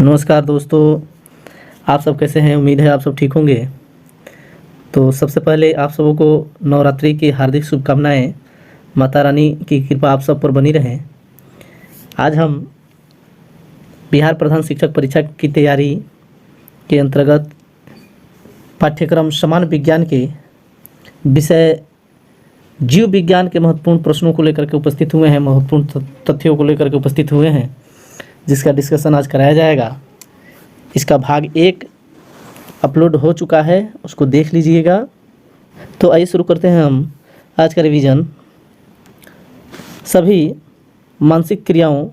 नमस्कार दोस्तों, आप सब कैसे हैं। उम्मीद है आप सब ठीक होंगे। तो सबसे पहले आप सबों को नवरात्रि की हार्दिक शुभकामनाएं। माता रानी की कृपा आप सब पर बनी रहे। आज हम बिहार प्रधान शिक्षक परीक्षा की तैयारी के अंतर्गत पाठ्यक्रम समान विज्ञान के विषय जीव विज्ञान के महत्वपूर्ण प्रश्नों को लेकर के उपस्थित हुए हैं, महत्वपूर्ण तथ्यों को लेकर के उपस्थित हुए हैं, जिसका डिस्कशन आज कराया जाएगा। इसका भाग 1 अपलोड हो चुका है, उसको देख लीजिएगा। तो आइए शुरू करते हैं हम आज का रिवीजन। सभी मानसिक क्रियाओं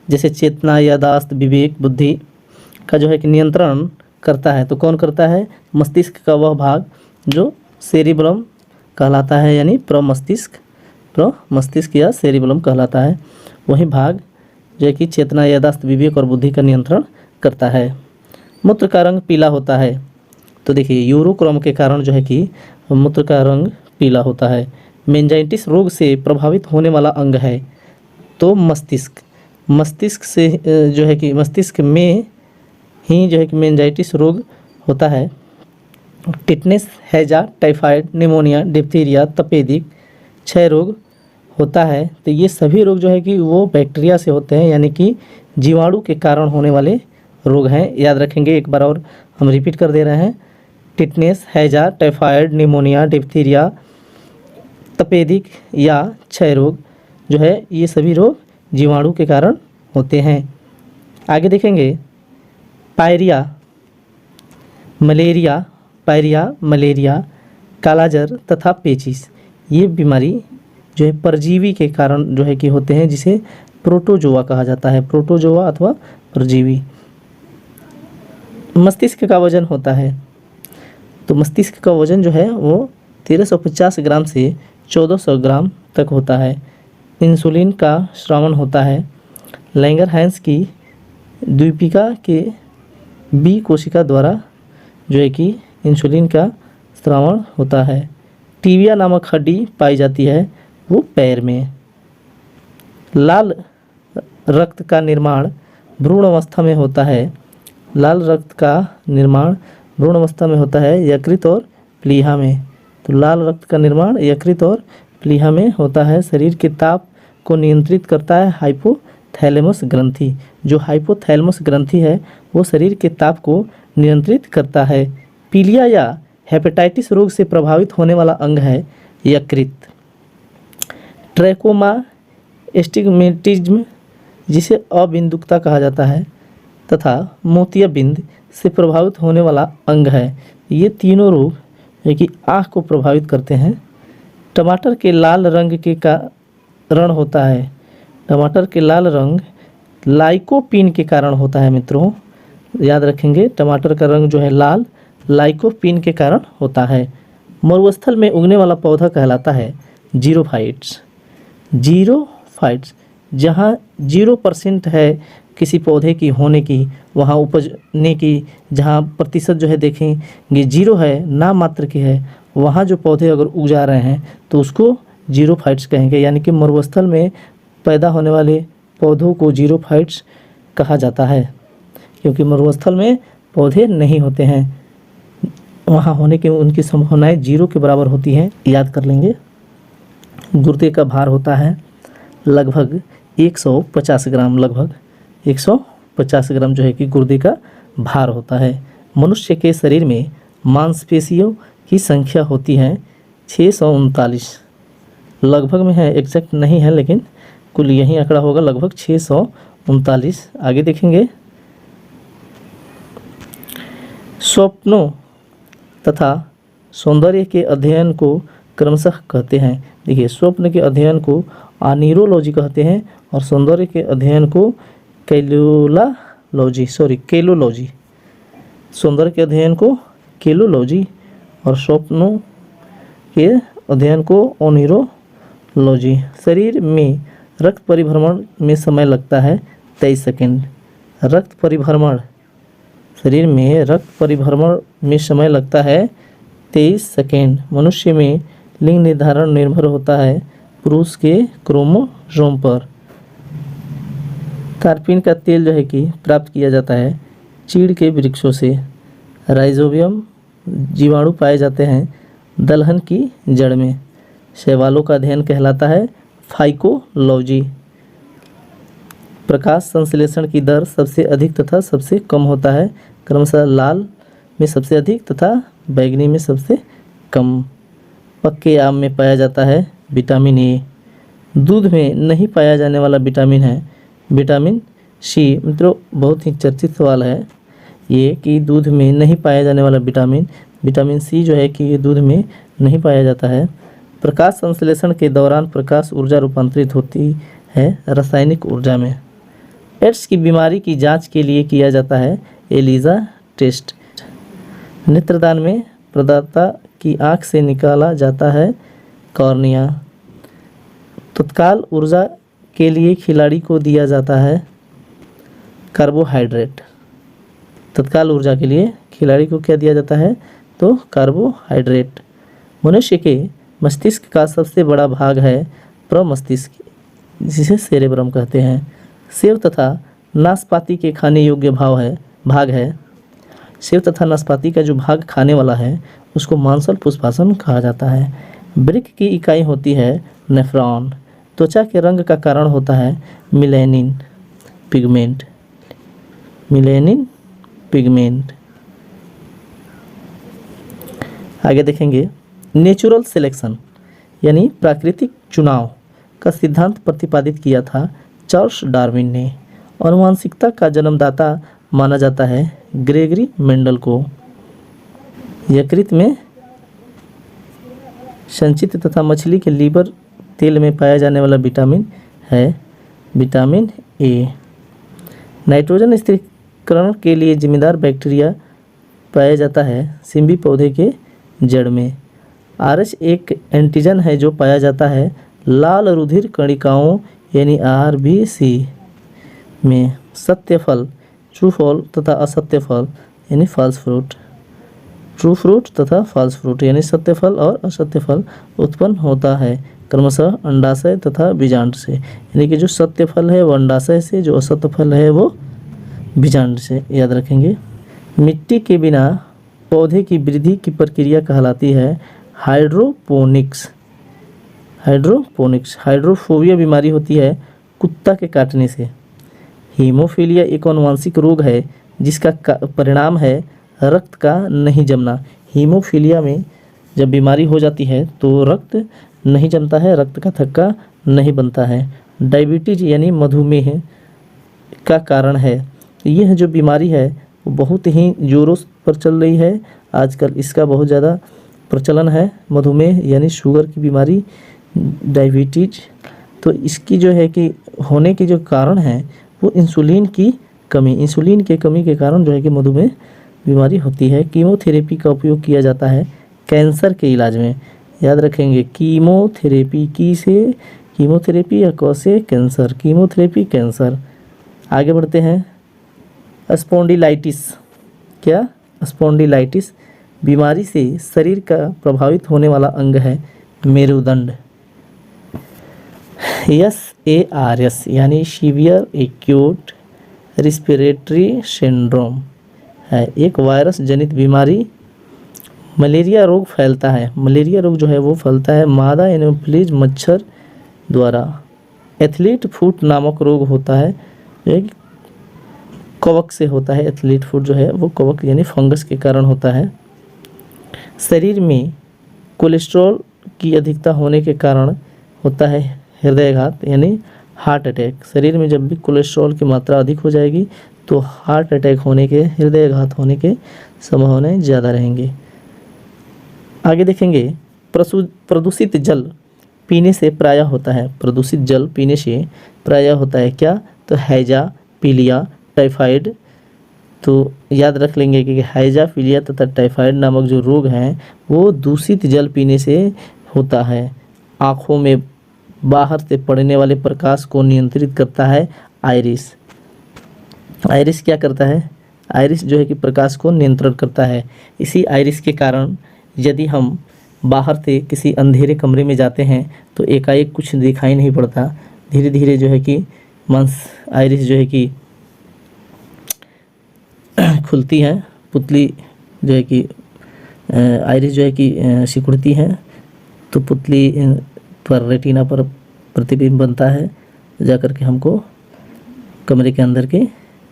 जैसे चेतना, याददाश्त, विवेक, बुद्धि का जो है कि नियंत्रण करता है। तो कौन करता है? मस्तिष्क का वह भाग जो सेरिब्रम कहलाता है, यानी प्रमस्तिष्क या सेरिब्रम कहलाता है। वही भाग जो है कि चेतना, याददाश्त, विवेक और बुद्धि का नियंत्रण करता है। मूत्र का रंग पीला होता है। तो देखिए, यूरोक्रम के कारण जो है कि मूत्र का रंग पीला होता है। मेनिंजाइटिस रोग से प्रभावित होने वाला अंग है तो मस्तिष्क से जो है कि मस्तिष्क में ही जो है कि मेनिंजाइटिस रोग होता है। टिटनेस, हैजा, टाइफाइड, निमोनिया, डिप्थीरिया, तपेदिक, क्षय रोग होता है। तो ये सभी रोग जो है कि वो बैक्टीरिया से होते हैं, यानी कि जीवाणु के कारण होने वाले रोग हैं। याद रखेंगे, एक बार और हम रिपीट कर दे रहे हैं। टिटनेस, हैजा, टाइफाइड, निमोनिया, डिप्थीरिया, तपेदिक या क्षय रोग जो है, ये सभी रोग जीवाणु के कारण होते हैं। आगे देखेंगे, पायरिया, मलेरिया, कालाजार तथा पेचिस, ये बीमारी जो है परजीवी के कारण जो है कि होते हैं, जिसे प्रोटोजोआ कहा जाता है। प्रोटोजोआ अथवा परजीवी। मस्तिष्क का वजन होता है। तो मस्तिष्क का वजन जो है वो 1350 ग्राम से 1400 ग्राम तक होता है। इंसुलिन का स्रावन होता है। लैंगरहैंस की द्वीपिका के बी कोशिका द्वारा जो है कि इंसुलिन का स्रावन होता है। टीबिया नामक हड्डी पाई जाती है वो पैर में। लाल रक्त का निर्माण भ्रूण अवस्था में होता है। लाल रक्त का निर्माण भ्रूण अवस्था में होता है यकृत और प्लीहा में। तो लाल रक्त का निर्माण यकृत और प्लीहा में होता है। शरीर के ताप को नियंत्रित करता है हाइपोथैलेमस ग्रंथि। जो हाइपोथैलेमस ग्रंथि है वो शरीर के ताप को नियंत्रित करता है। पीलिया या हेपेटाइटिस रोग से प्रभावित होने वाला अंग है यकृत। ट्रैकोमा, एस्टिग्मेटिज्म जिसे अबिंदुकता कहा जाता है, तथा मोतियाबिंद से प्रभावित होने वाला अंग है। ये तीनों रोग है कि आँख को प्रभावित करते हैं। टमाटर के लाल रंग के कारण होता है। टमाटर के लाल रंग लाइकोपीन के कारण होता है। मित्रों याद रखेंगे, टमाटर का रंग जो है लाल लाइकोपीन के कारण होता है। मरुस्थल में उगने वाला पौधा कहलाता है जीरोफाइट्स। जहाँ 0% है किसी पौधे की होने की, वहाँ उपजने की जहाँ प्रतिशत जो है देखेंगे 0 है, नाम मात्र की है, वहाँ जो पौधे अगर उग जा रहे हैं तो उसको जीरोफाइट्स कहेंगे। यानी कि मरुस्थल में पैदा होने वाले पौधों को जीरोफाइट्स कहा जाता है, क्योंकि मरुस्थल में पौधे नहीं होते हैं। वहाँ होने की उनकी संभावनाएं 0 के बराबर होती हैं। याद कर लेंगे। गुर्दे का भार होता है लगभग 150 ग्राम। लगभग 150 ग्राम जो है कि गुर्दे का भार होता है। मनुष्य के शरीर में मांसपेशियों की संख्या होती है 639। लगभग में है, एग्जैक्ट नहीं है, लेकिन कुल यही आंकड़ा होगा, लगभग 639। आगे देखेंगे, स्वप्नों तथा सौंदर्य के अध्ययन को क्रमशः कहते हैं। देखिए, स्वप्न के अध्ययन को आनीरोलॉजी कहते हैं और सौंदर्य के अध्ययन को केलोलॉजी। सौंदर्य के अध्ययन को केलोलॉजी और स्वप्नों के अध्ययन को ओनिरोलॉजी। शरीर में रक्त परिभ्रमण में समय लगता है 23 सेकेंड। शरीर में रक्त परिभ्रमण में समय लगता है 23 सेकेंड। मनुष्य में लिंग निर्धारण निर्भर होता है पुरुष के क्रोमोसोम पर। कार्पिन का तेल जो है कि प्राप्त किया जाता है चीड़ के वृक्षों से। राइजोबियम जीवाणु पाए जाते हैं दलहन की जड़ में। शैवालों का अध्ययन कहलाता है फाइकोलॉजी। प्रकाश संश्लेषण की दर सबसे अधिक तथा सबसे कम होता है, क्रमशः लाल में सबसे अधिक तथा बैंगनी में सबसे कम। पक्के आम में पाया जाता है विटामिन ए। दूध में नहीं पाया जाने वाला विटामिन है विटामिन सी। मित्रों, बहुत ही चर्चित सवाल है ये कि दूध में नहीं पाया जाने वाला विटामिन सी जो है कि ये दूध में नहीं पाया जाता है। प्रकाश संश्लेषण के दौरान प्रकाश ऊर्जा रूपांतरित होती है रासायनिक ऊर्जा में। एड्स की बीमारी की जांच के लिए किया जाता है एलिजा टेस्ट। नेत्रदान में प्रदाता की आंख से निकाला जाता है कॉर्निया। तत्काल ऊर्जा के लिए खिलाड़ी को दिया जाता है कार्बोहाइड्रेट। तत्काल ऊर्जा के लिए खिलाड़ी को क्या दिया जाता है तो कार्बोहाइड्रेट। मनुष्य के मस्तिष्क का सबसे बड़ा भाग है प्रमस्तिष्क, जिसे सेरेब्रम कहते हैं। सेव तथा नाशपाती के खाने योग्य भाग है। सेव तथा नाशपाती का जो भाग खाने वाला है उसको मांसल पुष्पासन कहा जाता है। वृक्क की इकाई होती है नेफ्रॉन। त्वचा के रंग का कारण होता है मिलेनिन पिगमेंट। आगे देखेंगे नेचुरल सिलेक्शन यानी प्राकृतिक चुनाव का सिद्धांत प्रतिपादित किया था चार्ल्स डार्विन ने। आनुवांशिकता का जन्मदाता माना जाता है ग्रेगरी मेंडल को। यकृत में संचित तथा मछली के लीवर तेल में पाया जाने वाला विटामिन है विटामिन ए। नाइट्रोजन स्थिरीकरण के लिए जिम्मेदार बैक्टीरिया पाया जाता है सिम्बी पौधे के जड़ में। आरएच एक एंटीजन है जो पाया जाता है लाल रुधिर कणिकाओं यानी आरबीसी में। सत्य फल ट्रू फल तथा असत्य फल यानी फॉल्स फ्रूट। ट्रू फ्रूट तथा फॉल्स फ्रूट यानी सत्य फल और असत्य फल उत्पन्न होता है क्रमशः अंडाशय तथा बीजांड से। यानी कि जो सत्य फल है वो अंडाशय से, जो असत्य फल है वो बीजांड से। याद रखेंगे। मिट्टी के बिना पौधे की वृद्धि की प्रक्रिया कहलाती है हाइड्रोपोनिक्स। हाइड्रोफोबिया बीमारी होती है कुत्ता के काटने से। हीमोफीलिया एक आनुवांशिक रोग है जिसका परिणाम है रक्त का नहीं जमना। हीमोफीलिया में जब बीमारी हो जाती है तो रक्त नहीं जमता है, रक्त का थक्का नहीं बनता है। डायबिटीज यानी मधुमेह का कारण है। यह जो बीमारी है वो बहुत ही जोरों पर चल रही है आजकल, इसका बहुत ज़्यादा प्रचलन है। मधुमेह यानी शुगर की बीमारी डायबिटीज। तो इसकी जो है कि होने की जो कारण है वो इंसुलिन की कमी के कारण जो है कि मधुमेह बीमारी होती है। कीमोथेरेपी का उपयोग किया जाता है कैंसर के इलाज में। याद रखेंगे कीमोथेरेपी कीमोथेरेपी या कौसे कैंसर, कीमोथेरेपी कैंसर। आगे बढ़ते हैं। स्पॉन्डिलाइटिस क्या? स्पॉन्डिलाइटिस बीमारी से शरीर का प्रभावित होने वाला अंग है मेरुदंड। SARS यानी सीवियर एक्यूट रिस्पिरेटरी सिंड्रोम है एक वायरस जनित बीमारी। मलेरिया रोग फैलता है। मलेरिया रोग जो है वो फैलता है मादा एनोफिलीज मच्छर द्वारा। एथलीट फुट नामक रोग होता है एक कवक से होता है। एथलीट फुट जो है वो कवक यानी फंगस के कारण होता है। शरीर में कोलेस्ट्रॉल की अधिकता होने के कारण होता है हृदयाघात यानी हार्ट अटैक। शरीर में जब भी कोलेस्ट्रॉल की मात्रा अधिक हो जाएगी तो हार्ट अटैक होने के, हृदयाघात होने के संभावनाएं ज़्यादा रहेंगी। आगे देखेंगे। प्रदूषित जल पीने से प्रायः होता है। प्रदूषित जल पीने से प्रायः होता है क्या? तो हैजा, पीलिया, टाइफाइड। तो याद रख लेंगे कि हैजा, पीलिया तथा टाइफाइड नामक जो रोग हैं वो दूषित जल पीने से होता है। आँखों में बाहर से पड़ने वाले प्रकाश को नियंत्रित करता है आइरिस। आइरिस क्या करता है? आइरिस जो है कि प्रकाश को नियंत्रण करता है। इसी आइरिस के कारण यदि हम बाहर से किसी अंधेरे कमरे में जाते हैं तो एकाएक कुछ दिखाई नहीं पड़ता। धीरे धीरे जो है कि मांस आइरिस जो है कि खुलती है, पुतली जो है कि आइरिस जो है कि सिकुड़ती है, तो पुतली पर रेटिना पर प्रतिबिंब बनता है, जा कर के हमको कमरे के अंदर के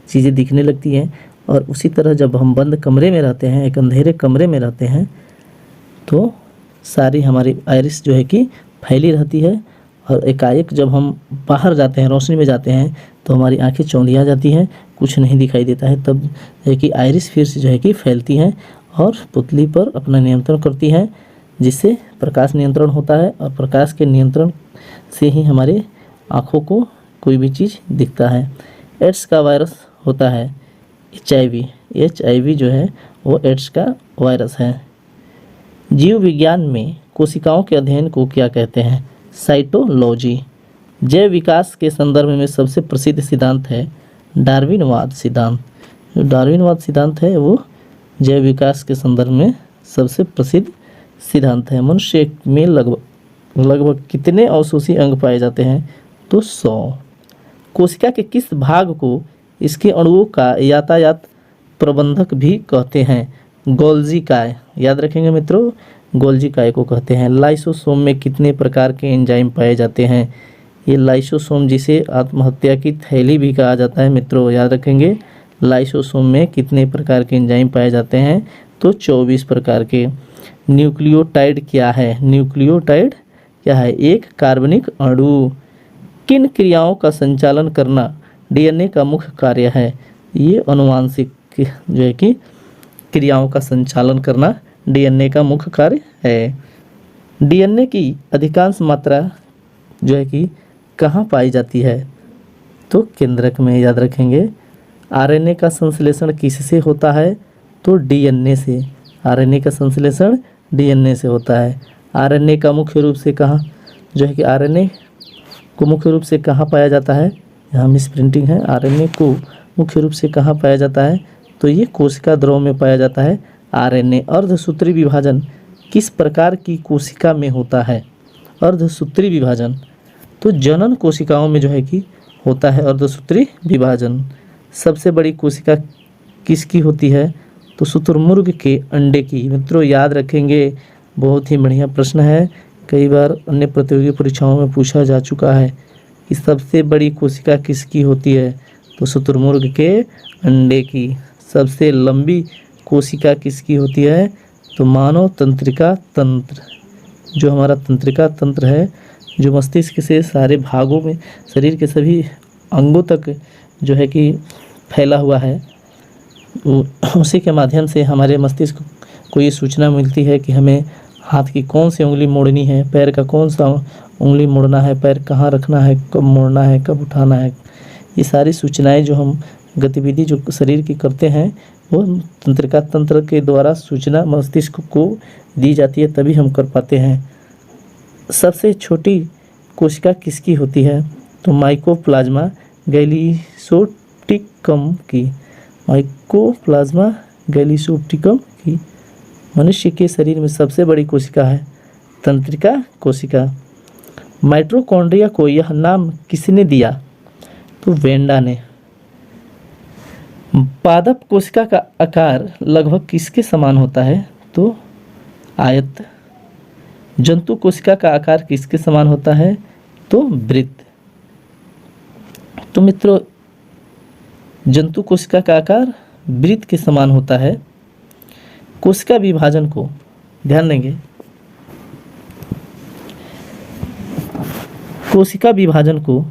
चीज़ें दिखने लगती हैं। और उसी तरह जब हम बंद कमरे में रहते हैं, एक अंधेरे कमरे में रहते हैं, तो सारी हमारी आइरिस जो है कि फैली रहती है, और एकाएक जब हम बाहर जाते हैं, रोशनी में जाते हैं, तो हमारी आंखें चौंधिया जाती हैं, कुछ नहीं दिखाई देता है। तब है कि आइरिस फिर से जो है कि फैलती हैं और पुतली पर अपना नियंत्रण करती हैं, जिससे प्रकाश नियंत्रण होता है, और प्रकाश के नियंत्रण से ही हमारे आँखों को कोई भी चीज़ दिखता है। एड्स का वायरस होता है HIV जो है वो एड्स का वायरस है। जीव विज्ञान में कोशिकाओं के अध्ययन को क्या कहते हैं? साइटोलॉजी। जैव विकास के संदर्भ में सबसे प्रसिद्ध सिद्धांत है डार्विनवाद सिद्धांत। जो डार्विनवाद सिद्धांत है वो जैव विकास के संदर्भ में सबसे प्रसिद्ध सिद्धांत है। मनुष्य में लगभग कितने अवशोषी अंग पाए जाते हैं? तो 100। कोशिका के किस भाग को इसके अणुओं का यातायात प्रबंधक भी कहते हैं? गोल्जी काय। याद रखेंगे मित्रों, गोल्जी काय को कहते हैं। लाइसोसोम में कितने प्रकार के एंजाइम पाए जाते हैं? ये लाइसोसोम, जिसे आत्महत्या की थैली भी कहा जाता है मित्रों, याद रखेंगे। लाइसोसोम में कितने प्रकार के एंजाइम पाए जाते हैं? तो 24 प्रकार के। न्यूक्लियोटाइड क्या है? न्यूक्लियोटाइड क्या है? एक कार्बनिक अणु। किन क्रियाओं का संचालन करना DNA का मुख्य कार्य है? ये अनुवांशिक जो है कि क्रियाओं का संचालन करना DNA का मुख्य कार्य है। DNA की अधिकांश मात्रा जो है कि कहाँ पाई जाती है? तो केंद्रक में। याद रखेंगे। RNA का संश्लेषण किससे होता है? तो DNA से। RNA का संश्लेषण DNA से होता है। RNA का मुख्य रूप से कहाँ जो है कि RNA को मुख्य रूप से कहाँ पाया जाता है? यहाँ मिस प्रिंटिंग है। RNA को मुख्य रूप से कहाँ पाया जाता है? तो ये कोशिका द्रव में पाया जाता है। RNA अर्धसूत्री विभाजन किस प्रकार की कोशिका में होता है? अर्धसूत्री विभाजन तो जनन कोशिकाओं में जो है कि होता है अर्धसूत्री विभाजन। सबसे बड़ी कोशिका किसकी होती है? तो शुतुरमुर्ग के अंडे की। मित्रों याद रखेंगे, बहुत ही बढ़िया प्रश्न है, कई बार अन्य प्रतियोगी परीक्षाओं में पूछा जा चुका है कि सबसे बड़ी कोशिका किसकी होती है? तो शुतुरमुर्ग के अंडे की। सबसे लंबी कोशिका किसकी होती है? तो मानव तंत्रिका तंत्र। जो हमारा तंत्रिका तंत्र है, जो मस्तिष्क से सारे भागों में, शरीर के सभी अंगों तक जो है कि फैला हुआ है, उसी के माध्यम से हमारे मस्तिष्क को ये सूचना मिलती है कि हमें हाथ की कौन सी उंगली मोड़नी है, पैर का कौन सा उंगली मोड़ना है, पैर कहाँ रखना है, कब मोड़ना है, कब उठाना है। ये सारी सूचनाएं जो हम गतिविधि जो शरीर की करते हैं, वो तंत्रिका तंत्र के द्वारा सूचना मस्तिष्क को दी जाती है, तभी हम कर पाते हैं। सबसे छोटी कोशिका किसकी होती है? तो माइकोप्लाज्मा गैलीसोप्टिकम की। माइकोप्लाज्मा गैलीसोप्टिकम की। मनुष्य के शरीर में सबसे बड़ी कोशिका है तंत्रिका कोशिका। माइटोकॉन्ड्रिया को यह नाम किसने दिया? तो वेंडा ने। पादप कोशिका का आकार लगभग किसके समान होता है? तो आयत। जंतु कोशिका का आकार किसके समान होता है? तो वृत्त। तो मित्रों, जंतु कोशिका का आकार वृत्त के समान होता है। कोशिका विभाजन को ध्यान देंगे। कोशिका विभाजन को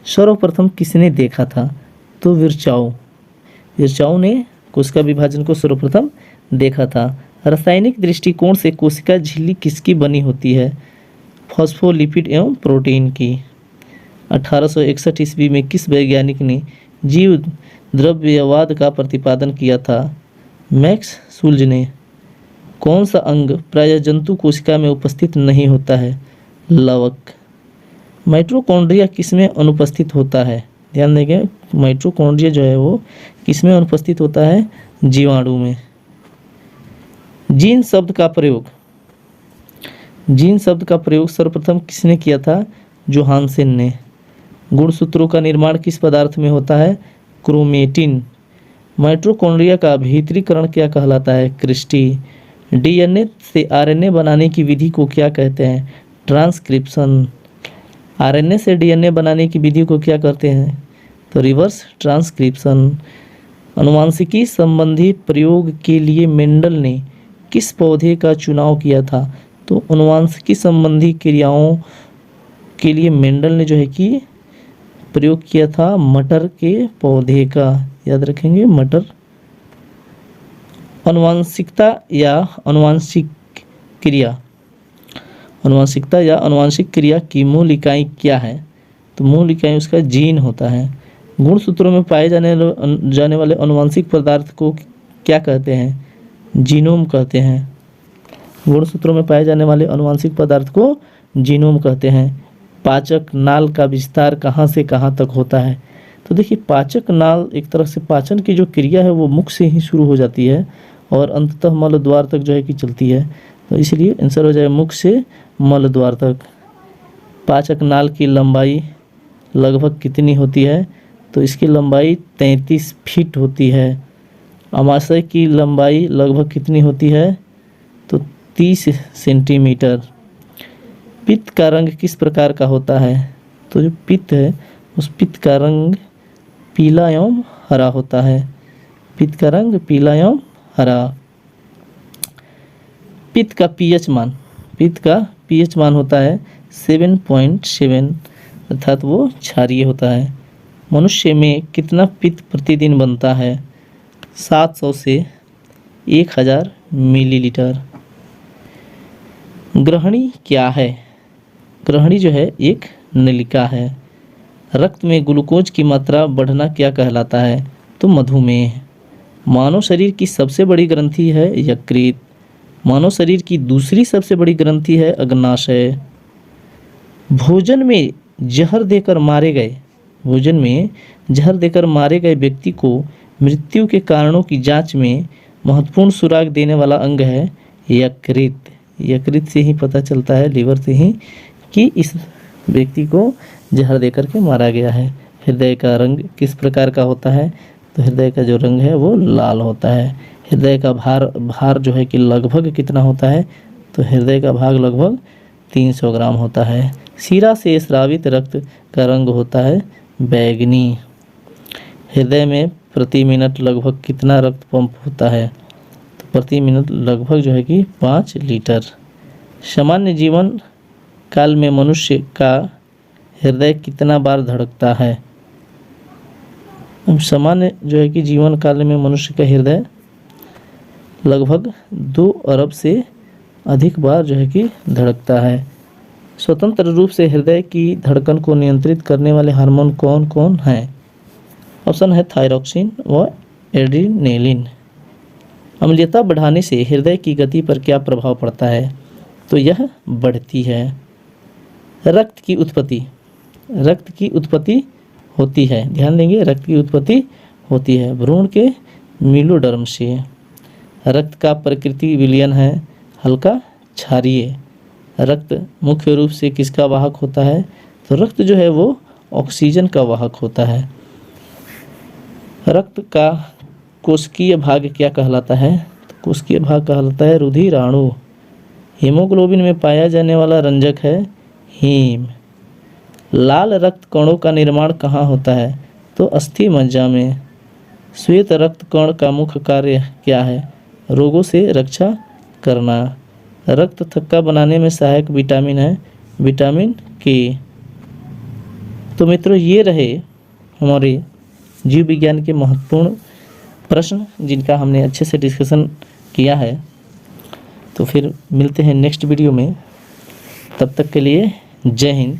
सर्वप्रथम किसने देखा था? तो विर्चाओ। विर्चाओ ने कोशिका विभाजन को सर्वप्रथम देखा था। रासायनिक दृष्टिकोण से कोशिका झिल्ली किसकी बनी होती है? फॉस्फोलिपिड एवं प्रोटीन की। 1861 ईस्वी में किस वैज्ञानिक ने जीव द्रव्यवाद का प्रतिपादन किया था? मैक्स सुल्ज ने। कौन सा अंग प्रायः जंतु कोशिका में उपस्थित नहीं होता है? लवक। माइटोकॉन्ड्रिया किसमें अनुपस्थित होता है? ध्यान देंगे, माइटोकॉन्ड्रिया जो है वो किसमें अनुपस्थित होता है? जीवाणु में। जीन शब्द का प्रयोग सर्वप्रथम किसने किया था? जोहानसन ने। गुणसूत्रों का निर्माण किस पदार्थ में होता है? क्रोमेटिन। माइटोकॉन्ड्रिया का भीतरीकरण क्या कहलाता है? क्रिस्टी। डीएनए से आरएनए बनाने की विधि को क्या कहते हैं? ट्रांसक्रिप्शन। आरएनए से डीएनए बनाने की विधि को क्या कहते हैं? तो रिवर्स ट्रांसक्रिप्शन। अनुवांशिकी संबंधी प्रयोग के लिए मेंडल ने किस पौधे का चुनाव किया था? तो अनुवांशिकी संबंधी क्रियाओं के लिए मेंडल ने जो है कि प्रयोग किया था मटर के पौधे का। याद रखेंगे, मटर। अनुवांशिकता या अनुवांशिक क्रिया, अनुवांशिकता या अनुवांशिक क्रिया की मूल इकाई क्या है? तो मूल इकाई उसका जीन होता है। गुणसूत्रों में पाए जाने वाले अनुवांशिक पदार्थ को क्या कहते हैं? जीनोम कहते हैं। गुणसूत्रों में पाए जाने वाले अनुवांशिक पदार्थ को जीनोम कहते हैं। पाचक नाल का विस्तार कहाँ से कहाँ तक होता है? तो देखिए, पाचक नाल एक तरह से पाचन की जो क्रिया है वो मुख से ही शुरू हो जाती है और अंततः मल द्वार तक जो है कि चलती है। तो इसलिए आंसर हो जाए मुख से मल द्वार तक। पाचक नाल की लंबाई लगभग कितनी होती है? तो इसकी लंबाई 33 फीट होती है। अमाशय की लंबाई लगभग कितनी होती है? तो 30 सेंटीमीटर। पित्त का रंग किस प्रकार का होता है? तो जो पित्त है उस पित्त का रंग पीला एवं हरा होता है। पित्त का रंग पीला एवं हरा। पित्त का पीएच मान, पित्त का पीएच मान होता है 7.7, अर्थात वो क्षारीय होता है। मनुष्य में कितना पित्त प्रतिदिन बनता है? 700 से 1000 मिलीलीटर। ग्रहणी क्या है? ग्रहणी जो है एक नलिका है। रक्त में ग्लूकोज की मात्रा बढ़ना क्या कहलाता है? तो मधुमेह। मानव शरीर की सबसे बड़ी ग्रंथि है यकृत। मानव शरीर की दूसरी सबसे बड़ी ग्रंथि है अग्नाशय। भोजन में जहर देकर मारे गए, भोजन में जहर देकर मारे गए व्यक्ति को मृत्यु के कारणों की जांच में महत्वपूर्ण सुराग देने वाला अंग है यकृत। यकृत से ही पता चलता है, लीवर से ही, कि इस व्यक्ति को जहर देकर के मारा गया है। हृदय का रंग किस प्रकार का होता है? तो हृदय का जो रंग है वो लाल होता है। हृदय का भार जो है कि लगभग कितना होता है? तो हृदय का भाग लगभग 300 ग्राम होता है। शिरा से स्रावित रक्त का रंग होता है बैंगनी। हृदय में प्रति मिनट लगभग कितना रक्त पंप होता है? तो प्रति मिनट लगभग जो है कि 5 लीटर। सामान्य जीवन काल में मनुष्य का हृदय कितना बार धड़कता है? सामान्य जो है कि जीवन काल में मनुष्य का हृदय लगभग 2 अरब से अधिक बार जो है कि धड़कता है। स्वतंत्र रूप से हृदय की धड़कन को नियंत्रित करने वाले हार्मोन कौन कौन हैं? ऑप्शन है थायरॉक्सिन व एड्रेनालिन। अम्लीयता बढ़ाने से हृदय की गति पर क्या प्रभाव पड़ता है? तो यह बढ़ती है। रक्त की उत्पत्ति होती है, ध्यान देंगे, रक्त की उत्पत्ति होती है भ्रूण के मीलोडर्म से। रक्त का प्रकृति विलयन है हल्का क्षारीय। रक्त मुख्य रूप से किसका वाहक होता है? तो रक्त जो है वो ऑक्सीजन का वाहक होता है। रक्त का कोशिकीय भाग क्या कहलाता है? तो कोशिकीय भाग कहलाता है रुधिराणु। हीमोग्लोबिन में पाया जाने वाला रंजक है हीम। लाल रक्त कणों का निर्माण कहाँ होता है? तो अस्थि मज्जा में। श्वेत रक्त कण का मुख्य कार्य क्या है? रोगों से रक्षा करना। रक्त थक्का बनाने में सहायक विटामिन है विटामिन के। तो मित्रों, ये रहे हमारे जीव विज्ञान के महत्वपूर्ण प्रश्न जिनका हमने अच्छे से डिस्कशन किया है। तो फिर मिलते हैं नेक्स्ट वीडियो में, तब तक के लिए जय हिंद।